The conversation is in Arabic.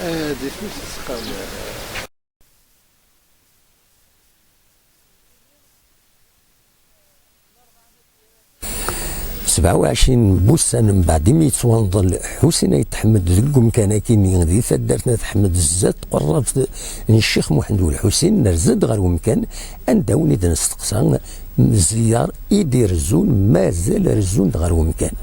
هذه فلوس السقام. سبعة وعشرين بوسان من بعد ما يتوانض حسين يتحمد ذكم كان كاين غادي تدارتنا تحمد الزاد قربت الشيخ محمد والحسين نرزد غير ومكان انداوني نستقصى الزيار يدير الزون مازال رزون غير ومكان.